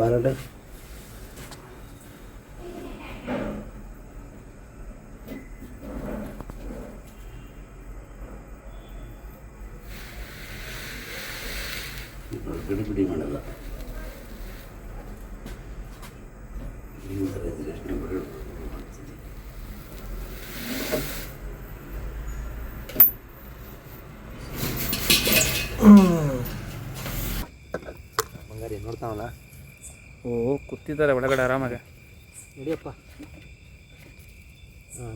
ಬಾರಡ ಗಡಿಬಿಡಿ ಮಾಡಲ್ಲ. ಬಂಗಾರಿ ನೋಡ್ತಾವಲ್ಲ. ಓ ಕೂತಿದ್ದಾರೆ ಒಳಗಡೆ ಆರಾಮಾಗೆ. ನಡಿಯಪ್ಪ.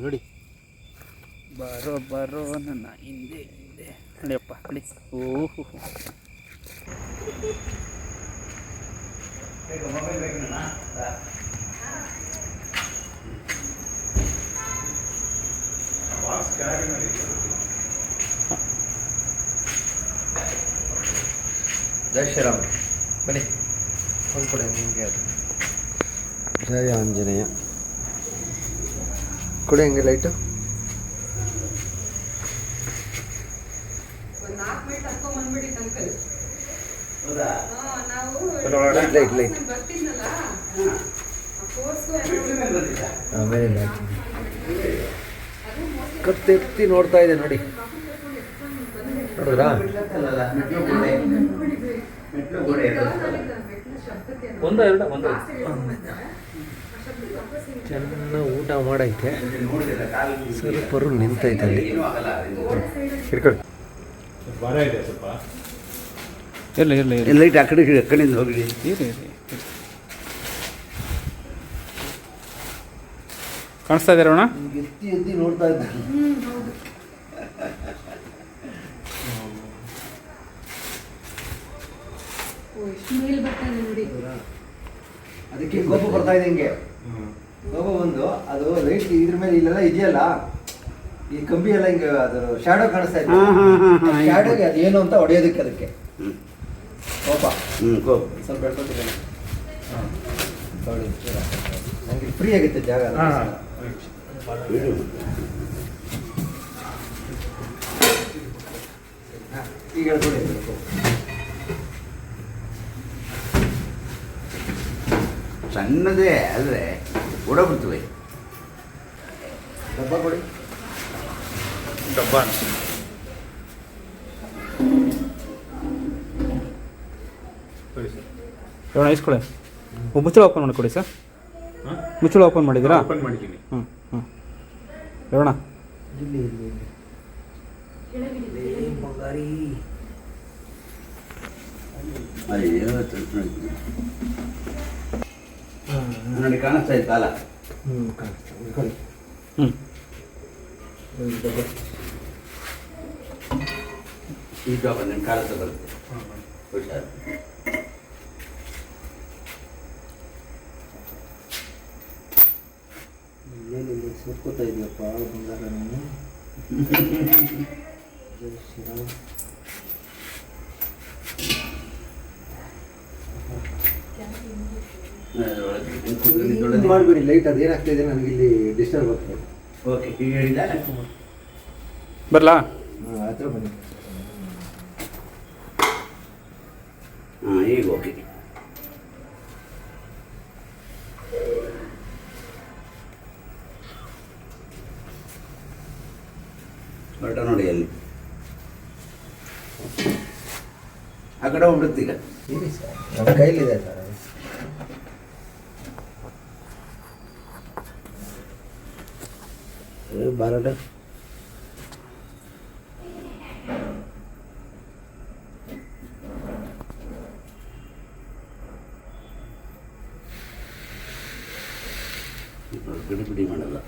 ನೋಡಿ ಬರೋ ಬರೋ ನನ್ನ ಹಿಂದೆ ಹಿಂದೆ ನಡಿಯಪ್ಪ ನಡಿ. ಓಹೋ ಜೈ ಶ್ರೀರಾಮ್. ಬನ್ನಿ ಒಂದು ಕಡೆ ನಿಮಗೆ ಅದು ಜಯ ಆಂಜನೇಯ ಕೊಡಿ ಹಂಗೆ ಲೈಟು. ಲೈಟ್ ಲೈಟ್ ಆಮೇಲೆ ಕತ್ತೆತ್ತಿ ನೋಡ್ತಾ ಇದೆ ನೋಡಿ. ನೋಡಿದ್ರಾ? ಚೆನ್ನಾಗಿ ಊಟ ಮಾಡೈತೆ. ಸ್ವಲ್ಪ ನಿಂತೈತೆ ಅಲ್ಲಿ. ಹಿಡ್ಕೊಳ್ಳಿ. ಇರಲಿ ಇರಲಿ ಲೈಟ್ ಆ ಕಡೆಯಿಂದ ಹೋಗಿ. ಇರಿ ಕಾಣಿಸ್ತಾ ಇದ್ದಾರೆ ಅಣ್ಣ. ಎತ್ತಿ ಎತ್ತಿ ನೋಡ್ತಾ ಇದ್ದಾರೆ. ಅದಕ್ಕೆ ಕೋಪ ಬರ್ತಾ ಇದೆ ಹಿಂಗೆ. ಕೋಪ ಬಂದು ಅದು ಲೈಟ್ ಇದ್ರ ಮೇಲೆ ಇಲ್ಲೆಲ್ಲ ಇದೆಯಲ್ಲ, ಈ ಕಂಬಿ ಎಲ್ಲ ಹಿಂಗೆ ಅದು ಶಾಡೋ ಕಾಣಿಸ್ತಾ ಇದೆ. ಶಾಡೋಗೆ ಅದೇನು ಅಂತ ಹೊಡೆಯೋದಕ್ಕೆ ಅದಕ್ಕೆ ಕೋಪ. ಸ್ವಲ್ಪ ಹೇಳ್ಕೊತಿದ್ದೇನೆ. ನನಗೆ ಫ್ರೀ ಆಗುತ್ತೆ ಜಾಗ. ಈಗ ಹೇಳ್ಕೊಳ್ಳಿ. ಸಣ್ಣದೇ ಆದರೆ ಓಡಬಿಡ್ತವೆ. ಡಬ್ಬ ಕೊಡಿ. ಡಬ್ಬ ಹೇಳೋಣ ಇಸ್ಕೊಳ್ಳಿ. ಮುಚ್ಚಳ ಓಪನ್ ಮಾಡಿಕೊಡಿ ಸರ್. ಮುಚ್ಚಳ ಓಪನ್ ಮಾಡಿದ್ದೀರಾ? ಓಪನ್ ಮಾಡಿದ್ದೀನಿ. ಹ್ಞೂ ಹ್ಞೂ ಹೇಳೋಣ. ಇಲ್ಲಿ ಬಂಗಾರಿ ನೋಡಿ ಕಾಣಿಸ್ತಾ ಇತ್ತು ಕಾಲ. ಈಗ ನಿಮ್ಮ ಕಾಲ ತಗೊಳ್ತೆ. ಹುಷಾರು. ಸೇರ್ಕೋತಾ ಇದೆಯಪ್ಪ ಬಂಗಾರ. ಜೈ ಶ್ರೀರಾಮ್. ಮಾಡಬೇಡಿ ಲೈಟ್. ಅದೇನಾಗ್ತಾ ಇದೆ ನನಗೆ ಇಲ್ಲಿ ಡಿಸ್ಟರ್ಬ್ ಆಗ್ತಾ ಇದೆ. ಓಕೆ ಈಗ ಹೇಳಿದ ಬರಲಾ? ಹತ್ರ ಬನ್ನಿ. ಹಾಂ ಈಗ ಓಕೆ. ಹೊರಟ ನೋಡಿ ಅಲ್ಲಿ ಆ ಕಡೆ ಹೋಗ್ಬಿಡುತ್ತೆ ಈಗ. ಇರಿ ಸರ್, ನನ್ನ ಕೈಲಿದೆ ಸರ್. ಬಾರಡ ಗಡಿಬಿಡಿ ಮಾಡಲ್ಲ.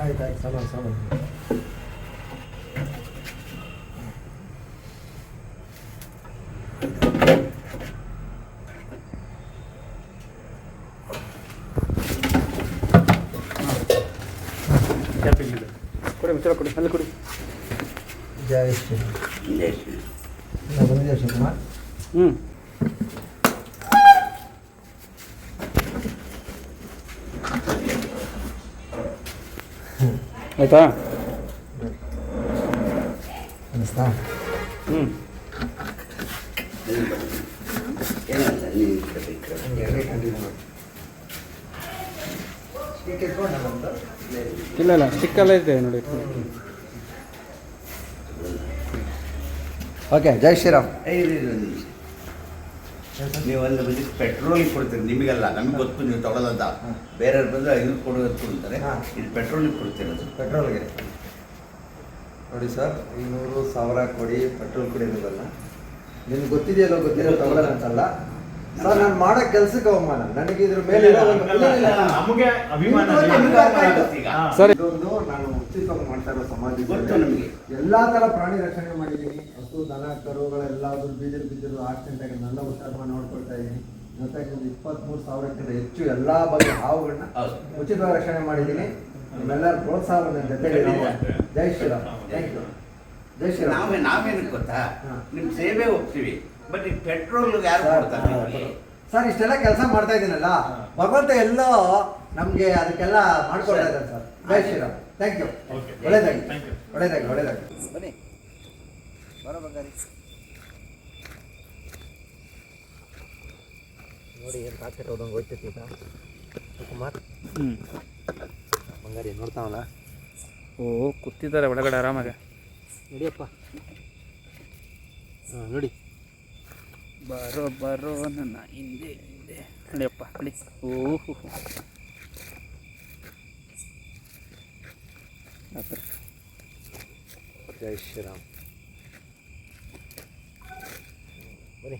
ಆಯ್ತು ಸಾಮಾನು ಕೊಡಿ ಮುಚ್ಚಳ ಕೊಡಿ, ಅಲ್ಲಿ ಕೊಡಿ. ಜಯ ಶ್ರೀ. ಜೈ ಶ್ರೀ. ಬಂದಿದ್ದೆ ಶಿವಕುಮಾರ್. ಆಯಿತಾ? ಅನಿಸ್ತಾ? ಹ್ಞೂ ಏನಲ್ಲ ನೀವು ಬೇಕು. ಹಂಗೆ ಕಂಟಿನ್ಯೂ ಮಾಡಿ. ಸ್ಟಿಕ್ ಇಟ್ಕೊಂಡ ನಮ್ಮದು ಇಲ್ಲ ಇಲ್ಲ ಸ್ಟಿಕ್ಕೆಲ್ಲ ಇದೆ ನೋಡಿ. ಓಕೆ, ಜೈ ಶ್ರೀರಾಮ್. ಇರಿ ಒಂದು ನಿಮಿಷ. ನೀವು ಅಲ್ಲಿ ಬಂದು ಪೆಟ್ರೋಲಿಗೆ ಕೊಡ್ತೀರಿ, ನಿಮಗೆಲ್ಲ ನಮಗೆ ಗೊತ್ತು ನೀವು ತಗೊಳ್ಳೋದಂತ. ಬೇರೆಯವ್ರು ಬಂದರೆ ಐದು ಕೊಡೋದು ಅಂತಾರೆ. ಹಾಂ. ಇದು ಪೆಟ್ರೋಲಿಗೆ ಕೊಡ್ತಿರೋದು. ಪೆಟ್ರೋಲ್ಗೆ ನೋಡಿ ಸರ್, 500,000 ಕೊಡಿ ಪೆಟ್ರೋಲ್ ಕುಡಿಯೋದಲ್ಲ. ನಿಮ್ಗೆ ಗೊತ್ತಿದೆಯಲ್ಲೋ ಗೊತ್ತಿರೋ ತಗೊಳ್ಳೋಣ ಅಂತಲ್ಲ ಸರ್. ನಾನು ಮಾಡೋ ಕೆಲಸಕ್ಕೆ ಅವಮಾನ. ನನಗೆ ಇದ್ರ ಮೇಲೆ ನಮಗೆ ಅಭಿಮಾನ ಸರ್. ಇದೊಂದು ನಾನು ಉಚಿತವಾಗಿ ಮಾಡ್ತಾ ಇರೋ ಗೊತ್ತು ಸಮಾಜ. ನಮಗೆ. ಎಲ್ಲಾ ತರ ಪ್ರಾಣಿ ರಕ್ಷಣೆ ಮಾಡಿದ್ದೀನಿ. ಹಸು, ದನ, ಕರುಗಳೆಲ್ಲಾದ್ರೂ ಬಿದ್ದಿರು ಆಕ್ಸಿಡೆಂಟ್ ಆಗಿ ನನ್ನ ಹುಷಾರು ನೋಡ್ಕೊಳ್ತಾ ಇದ್ದೀನಿ. ಜೊತೆಗೆ ಒಂದು 23,000ಕ್ಕಿಂತ ಹೆಚ್ಚು ಎಲ್ಲಾ ಬಗೆಯ ಹಾವುಗಳನ್ನ ಹೌದು. ಉಚಿತವಾಗಿ ರಕ್ಷಣೆ ಮಾಡಿದ್ದೀನಿ. ನಿಮ್ಮೆಲ್ಲರ ಪ್ರೋತ್ಸಾಹವನ್ನು ಜೊತೆಗೆ ಜೈ ಶ್ರೀರಾಮ್. Thank you. ಜೈ ಶ್ರೀರಾಮ್. ನಾವೇನಕ್ಕೆ ಗೊತ್ತಾ, ಹಾ. ನಿಮ್ಮ ಸೇವೆ ಹೋಗ್ತೀವಿ, ಬಟ್ ಈ ಪೆಟ್ರೋಲ್ ಯಾರು ಕೊಡ್ತಾರೆ ನಿಮಗೆ? ಸರ್, ಇಷ್ಟೆಲ್ಲ ಕೆಲಸ ಮಾಡ್ತಾ ಇದ್ದೀನಲ್ಲ, ಭಗವಂತ ಎಲ್ಲೋ ನಮ್ಗೆ ಅದಕ್ಕೆಲ್ಲ ಮಾಡ್ಕೊಳ್ತಾ ಇದ್ದಾರೆ ಸರ್. ಜೈ ಶ್ರೀರಾಮ್. Thank you. Okay. ಒಳ್ಳೇದಾಗಿ Thank you. ಒಳ್ಳೇದಾಗಿ ಒಳ್ಳೇದಾಗಿ. ಬನ್ನಿ, ಬರೋ ಬಂಗಾರಿ. ನೋಡಿ ಏನು ರಾಕೆಟ್ ಹೋದಂಗೆ ಹೋಯ್ತೈತಿ ಈಗ ಕುಮಾರ್. ಹ್ಞೂ ಬಂಗಾರಿ ನೋಡ್ತಾವಲ್ಲ. ಓ ಕೂತಿದ್ದಾರೆ ಒಳಗಡೆ ಆರಾಮಾಗೆ. ನಡಿಯಪ್ಪ. ಹಾಂ ನೋಡಿ. ಬರೋ ಬರೋ ನನ್ನ ಹಿಂದೆ ಹಿಂದೆ ನಡಿಯಪ್ಪ ನಡಿ. ಓಹೋ ಜೈ ಶ್ರೀರಾಮ್. ಬನ್ನಿ.